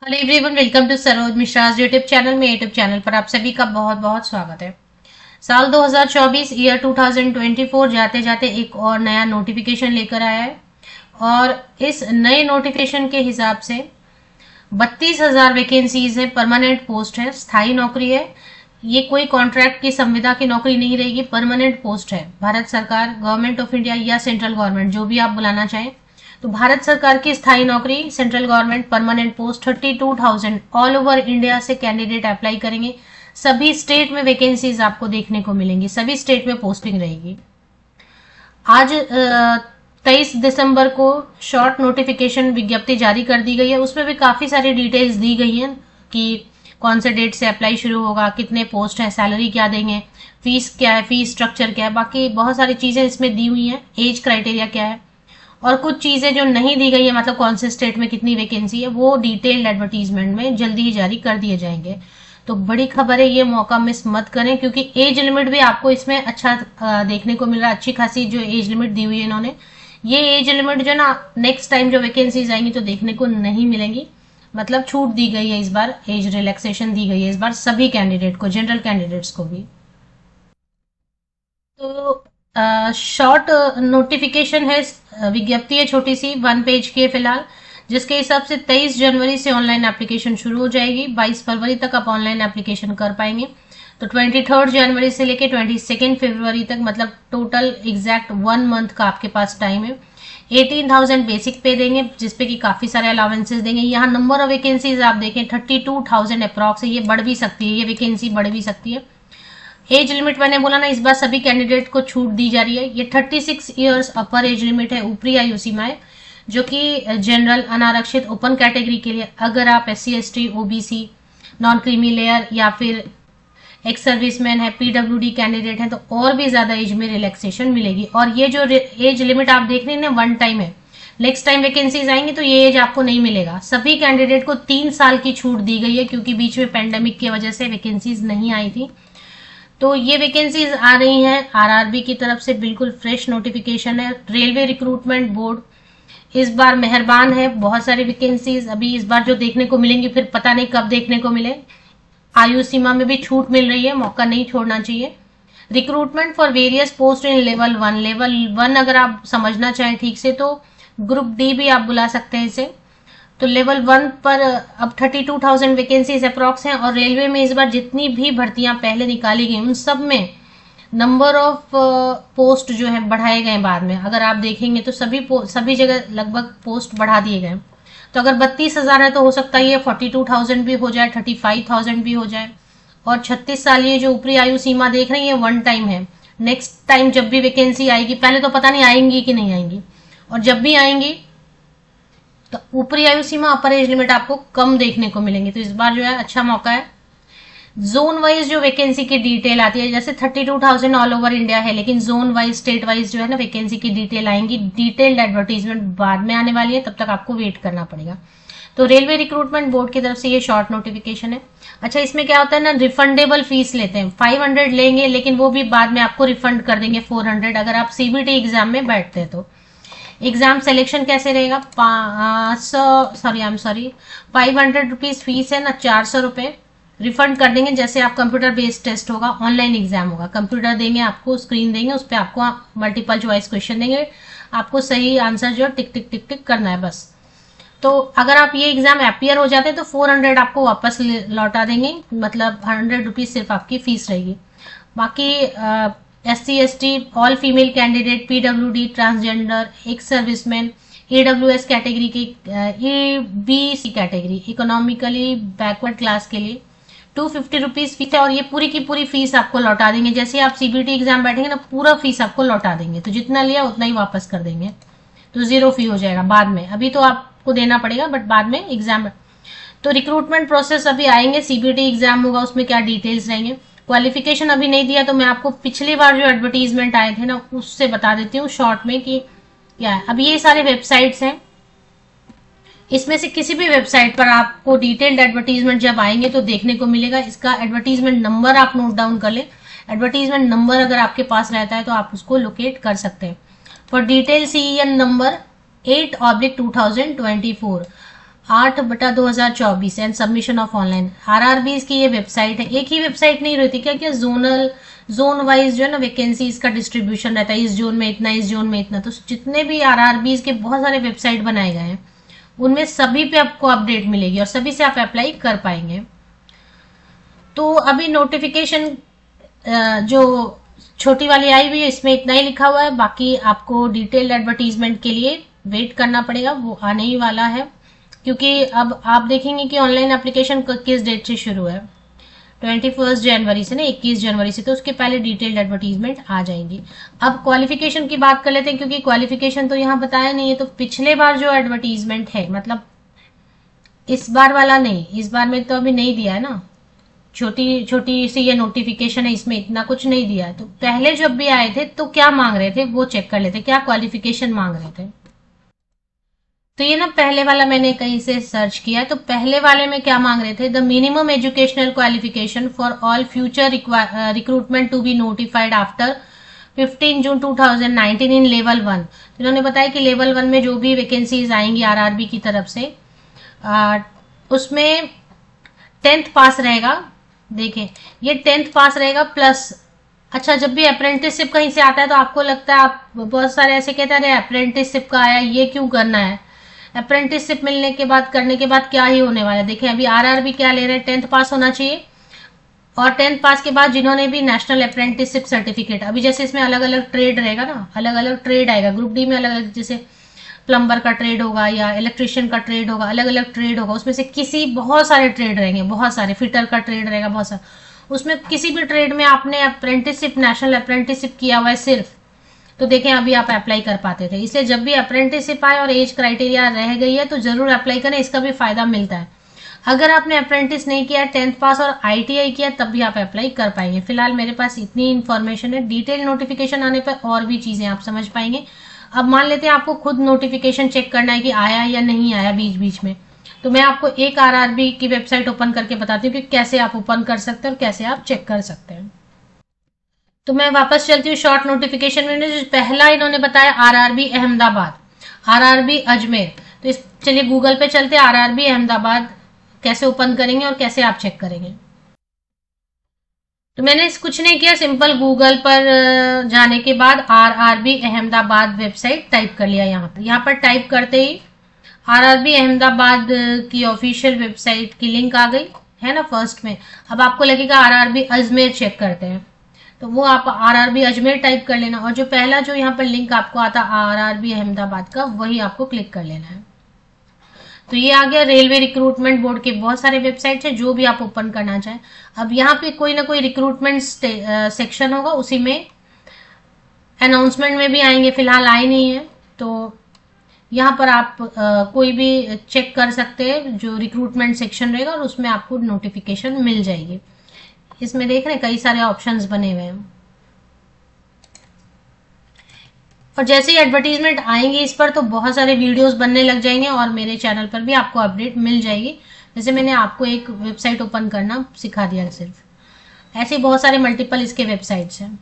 Hello everyone, welcome to Saroj Mishra's YouTube channel. में YouTube channel पर आप सभी का बहुत बहुत स्वागत है। साल 2024 ईयर 2024 जाते जाते एक और नया नोटिफिकेशन लेकर आया है और इस नए नोटिफिकेशन के हिसाब से 32,000 वैकेंसीज है, परमानेंट पोस्ट है, स्थायी नौकरी है। ये कोई कॉन्ट्रैक्ट की संविदा की नौकरी नहीं रहेगी, परमानेंट पोस्ट है। भारत सरकार, गवर्नमेंट ऑफ इंडिया या सेंट्रल गवर्नमेंट, जो भी आप बुलाना चाहें, तो भारत सरकार की स्थायी नौकरी, central government permanent post 32,000 all over India से कैंडिडेट अप्लाई करेंगे। सभी स्टेट में वैकेंसीज आपको देखने को मिलेंगी, सभी स्टेट में पोस्टिंग रहेगी। आज 23 दिसंबर को शॉर्ट नोटिफिकेशन विज्ञप्ति जारी कर दी गई है। उसमें भी काफी सारी डिटेल्स दी गई हैं कि कौन से डेट से अप्लाई शुरू होगा, कितने पोस्ट है, सैलरी क्या देंगे, फीस क्या है, फीस स्ट्रक्चर क्या है, बाकी बहुत सारी चीजें इसमें दी हुई हैं। एज क्राइटेरिया क्या है और कुछ चीजें जो नहीं दी गई है, मतलब कौन से स्टेट में कितनी वैकेंसी है, वो डिटेल्ड एडवर्टीजमेंट में जल्दी ही जारी कर दिए जाएंगे। तो बड़ी खबर है, ये मौका मिस मत करें, क्योंकि एज लिमिट भी आपको इसमें अच्छा देखने को मिल रहा है। अच्छी खासी जो एज लिमिट दी हुई है इन्होंने, ये एज लिमिट जो ना नेक्स्ट टाइम जो वैकेंसीज आएंगी तो देखने को नहीं मिलेंगी। मतलब छूट दी गई है इस बार, एज रिलैक्सेशन दी गई है इस बार सभी कैंडिडेट को, जनरल कैंडिडेट्स को भी। तो शॉर्ट नोटिफिकेशन है, विज्ञप्ति है छोटी सी, 1 पेज की है फिलहाल, जिसके हिसाब से 23 जनवरी से ऑनलाइन एप्लीकेशन शुरू हो जाएगी। 22 फरवरी तक आप ऑनलाइन एप्लीकेशन कर पाएंगे। तो 23 जनवरी से लेके 22 फरवरी तक, मतलब टोटल एग्जैक्ट 1 मंथ का आपके पास टाइम है। 18,000 बेसिक पे देंगे, जिसपे कि काफी सारे अलाउंसेस देंगे। यहाँ नंबर ऑफ वैकेंसीज आप देखें 32,000 अप्रॉक्स है, ये बढ़ भी सकती है, ये वैकेंसी बढ़ भी सकती है। एज लिमिट मैंने बोला ना, इस बार सभी कैंडिडेट को छूट दी जा रही है। ये 36 इयर्स अपर एज लिमिट है, ऊपरी आयु सीमा है, जो कि जनरल, अनारक्षित, ओपन कैटेगरी के लिए। अगर आप SC ST OBC, non creamy layer या फिर एक्स सर्विसमैन है, PWD कैंडिडेट है, तो और भी ज्यादा एज में रिलैक्सेशन मिलेगी। और ये जो एज लिमिट आप देख रहे हैं ना, 1 टाइम है। नेक्स्ट टाइम वैकेंसीज आएंगी तो ये एज आपको नहीं मिलेगा। सभी कैंडिडेट को 3 साल की छूट दी गई है, क्योंकि बीच में पेंडेमिक की वजह से वैकेंसीज नहीं आई थी। तो ये वैकेंसीज आ रही हैं RRB की तरफ से, बिल्कुल फ्रेश नोटिफिकेशन है। रेलवे रिक्रूटमेंट बोर्ड इस बार मेहरबान है, बहुत सारी वैकेंसीज अभी इस बार जो देखने को मिलेंगी, फिर पता नहीं कब देखने को मिले। आयु सीमा में भी छूट मिल रही है, मौका नहीं छोड़ना चाहिए। Recruitment for various post in level 1 अगर आप समझना चाहें ठीक से तो ग्रुप D भी आप बुला सकते हैं इसे। तो लेवल 1 पर अब 32,000 वैकेंसीज अप्रॉक्स हैं। और रेलवे में इस बार जितनी भी भर्तियां पहले निकाली गई, उन सब में नंबर ऑफ पोस्ट जो है बढ़ाए गए बाद में। अगर आप देखेंगे तो सभी जगह लगभग पोस्ट बढ़ा दिए गए। तो अगर 32,000 है तो हो सकता है ये 42,000 भी हो जाए, 35,000 भी हो जाए। और 36 साल ये जो ऊपरी आयु सीमा देख रहे हैं, ये 1 टाइम है। नेक्स्ट टाइम जब भी वैकेंसी आएगी, पहले तो पता नहीं आएंगी कि नहीं आएंगी, और जब भी आएंगी तो ऊपरी आयु सीमा, अपर एज लिमिट आपको कम देखने को मिलेंगी। तो इस बार जो है अच्छा मौका है। जोन वाइज जो वैकेंसी की डिटेल आती है, जैसे 32,000 ऑल ओवर इंडिया है, लेकिन जोन वाइज, स्टेट वाइज जो है ना वैकेंसी की डिटेल आएंगी। डिटेल्ड एडवर्टीजमेंट बाद में आने वाली है, तब तक आपको वेट करना पड़ेगा। तो रेलवे रिक्रूटमेंट बोर्ड की तरफ से ये शॉर्ट नोटिफिकेशन है। अच्छा, इसमें क्या होता है ना, रिफंडेबल फीस लेते हैं। 500 लेंगे, लेकिन वो भी बाद में आपको रिफंड कर देंगे 400, अगर आप CBT एग्जाम में बैठते हैं तो। एग्जाम सिलेक्शन कैसे रहेगा, 500 रुपीज फीस है ना, 400 रुपए रिफंड कर देंगे। जैसे आप कंप्यूटर बेस्ड टेस्ट होगा, ऑनलाइन एग्जाम होगा, कंप्यूटर देंगे आपको, स्क्रीन देंगे, उस पर आपको मल्टीपल चॉइस क्वेश्चन देंगे, आपको सही आंसर जो टिक टिक टिक टिक करना है बस। तो अगर आप ये एग्जाम अपियर हो जाते हैं तो 400 आपको वापस लौटा देंगे, मतलब 100 रुपीज सिर्फ आपकी फीस रहेगी। बाकी SC ST, all female candidate, PWD, transgender, ex serviceman, AWS category की, ABC category, economically backward class के लिए 250 रुपीज फीस है। और ये पूरी की पूरी फीस आपको लौटा देंगे। जैसे आप CBT एग्जाम बैठेंगे ना, पूरा फीस आपको लौटा देंगे। तो जितना लिया उतना ही वापस कर देंगे, तो 0 फी हो जाएगा बाद में। अभी तो आपको देना पड़ेगा, बट बाद में एग्जाम। तो रिक्रूटमेंट प्रोसेस अभी आएंगे, CBT एग्जाम होगा, उसमें क्या डिटेल्स रहेंगे। क्वालिफिकेशन अभी नहीं दिया, तो मैं आपको पिछली बार जो एडवर्टीजमेंट आए थे ना, उससे बता देती हूँ शॉर्ट में कि क्या है। अब ये सारे वेबसाइट्स हैं, इसमें से किसी भी वेबसाइट पर आपको डिटेल्ड एडवर्टीजमेंट जब आएंगे तो देखने को मिलेगा। इसका एडवर्टीजमेंट नंबर आप नोट डाउन कर ले। एडवर्टीजमेंट नंबर अगर आपके पास रहता है तो आप उसको लोकेट कर सकते हैं। For detail CEN number 8/2024। 8/2024 and submission of online. RRB की ये वेबसाइट है, एक ही वेबसाइट नहीं रहती क्या, क्या जोन वाइज जो है ना वैकेंसीज का डिस्ट्रीब्यूशन रहता है, इस जोन में इतना, इस जोन में इतना। तो जितने भी आरआरबी के बहुत सारे वेबसाइट बनाए गए हैं उनमें सभी पे आपको अपडेट मिलेगी और सभी से आप अप्लाई कर पाएंगे। तो अभी नोटिफिकेशन जो छोटी वाली आई हुई है इसमें इतना ही लिखा हुआ है, बाकी आपको डिटेल्ड एडवर्टीजमेंट के लिए वेट करना पड़ेगा, वो आने ही वाला है। क्योंकि अब आप देखेंगे कि ऑनलाइन एप्लीकेशन किस डेट से शुरू है, 21 जनवरी से ना, 21 जनवरी से, तो उसके पहले डिटेल्ड एडवर्टीजमेंट आ जाएंगी। अब क्वालिफिकेशन की बात कर लेते हैं, क्योंकि क्वालिफिकेशन तो यहाँ बताया नहीं है। तो पिछले बार जो एडवर्टीजमेंट है, मतलब इस बार वाला नहीं, इस बार में तो अभी नहीं दिया है ना, छोटी छोटी सी ये नोटिफिकेशन है, इसमें इतना कुछ नहीं दिया है। तो पहले जब भी आए थे तो क्या मांग रहे थे वो चेक कर लेते, क्या क्वालिफिकेशन मांग रहे थे। तो ये ना पहले वाला मैंने कहीं से सर्च किया, तो पहले वाले में क्या मांग रहे थे, the minimum educational qualification for all future recruitment to be notified after 15 June 2019 in level 1। इन्होंने बताया कि लेवल 1 में जो भी वैकेंसीज आएंगी आरआरबी की तरफ से, उसमें 10th पास रहेगा। देखें ये 10th पास रहेगा प्लस, अच्छा जब भी अप्रेंटिसशिप कहीं से आता है तो आपको लगता है, आप बहुत सारे ऐसे कहते हैं अप्रेंटिसशिप का आया, ये क्यों करना है, अप्रेंटिसशिप मिलने के बाद करने के बाद क्या ही होने वाला है। देखें अभी आरआरबी क्या ले रहे हैं, 10th पास होना चाहिए, और 10th पास के बाद जिन्होंने भी नेशनल अप्रेंटिसशिप सर्टिफिकेट, अभी जैसे इसमें अलग अलग ट्रेड रहेगा ना, अलग अलग ट्रेड आएगा, ग्रुप डी में अलग अलग, जैसे प्लम्बर का ट्रेड होगा या इलेक्ट्रिशियन का ट्रेड होगा, अलग अलग ट्रेड होगा, उसमें से किसी, बहुत सारे ट्रेड रहेंगे, बहुत सारे, फिटर का ट्रेड रहेगा बहुत सारा, उसमें किसी भी ट्रेड में आपने अप्रेंटिसशिप, नेशनल अप्रेंटिसशिप किया हुआ है सिर्फ, तो देखें अभी आप अप्लाई कर पाते थे। इसलिए जब भी अप्रेंटिसशिप आए और एज क्राइटेरिया रह गई है तो जरूर अप्लाई करें, इसका भी फायदा मिलता है। अगर आपने अप्रेंटिस नहीं किया, 10th पास और आईटीआई किया, तब भी आप अप्लाई कर पाएंगे। फिलहाल मेरे पास इतनी इन्फॉर्मेशन है, डिटेल नोटिफिकेशन आने पर और भी चीजें आप समझ पाएंगे। अब मान लेते हैं आपको खुद नोटिफिकेशन चेक करना है कि आया या नहीं आया बीच बीच में, तो मैं आपको एक आरआरबी की वेबसाइट ओपन करके बताती हूँ कि कैसे आप ओपन कर सकते हैं और कैसे आप चेक कर सकते हैं। तो मैं वापस चलती हूँ शॉर्ट नोटिफिकेशन में। जो पहला इन्होंने बताया आरआरबी अहमदाबाद, आरआरबी अजमेर, तो इस चलिए गूगल पे चलते हैं, आरआरबी अहमदाबाद कैसे ओपन करेंगे और कैसे आप चेक करेंगे। तो मैंने कुछ नहीं किया, सिंपल गूगल पर जाने के बाद आरआरबी अहमदाबाद वेबसाइट टाइप कर लिया। यहाँ पर टाइप करते ही आरआरबी अहमदाबाद की ऑफिशियल वेबसाइट की लिंक आ गई है ना फर्स्ट में। अब आपको लगेगा आरआरबी अजमेर चेक करते हैं, तो वो आप आरआरबी अजमेर टाइप कर लेना, और जो पहला जो यहाँ पर लिंक आपको आता आरआरबी अहमदाबाद का, वही आपको क्लिक कर लेना है। तो ये आ गया रेलवे रिक्रूटमेंट बोर्ड के बहुत सारे वेबसाइट है, जो भी आप ओपन करना चाहें। अब यहाँ पे कोई ना कोई रिक्रूटमेंट सेक्शन होगा, उसी में अनाउंसमेंट में भी आएंगे, फिलहाल आए नहीं है। तो यहाँ पर आप कोई भी चेक कर सकते हैं, जो रिक्रूटमेंट सेक्शन रहेगा और उसमें आपको नोटिफिकेशन मिल जाएगी। इसमें देख रहे हैं कई सारे ऑप्शंस बने हुए हैं, और जैसे ही एडवर्टीजमेंट आएंगे इस पर तो बहुत सारे वीडियोस बनने लग जाएंगे और मेरे चैनल पर भी आपको अपडेट मिल जाएगी। जैसे मैंने आपको एक वेबसाइट ओपन करना सिखा दिया, सिर्फ ऐसे बहुत सारे मल्टीपल इसके वेबसाइट्स हैं।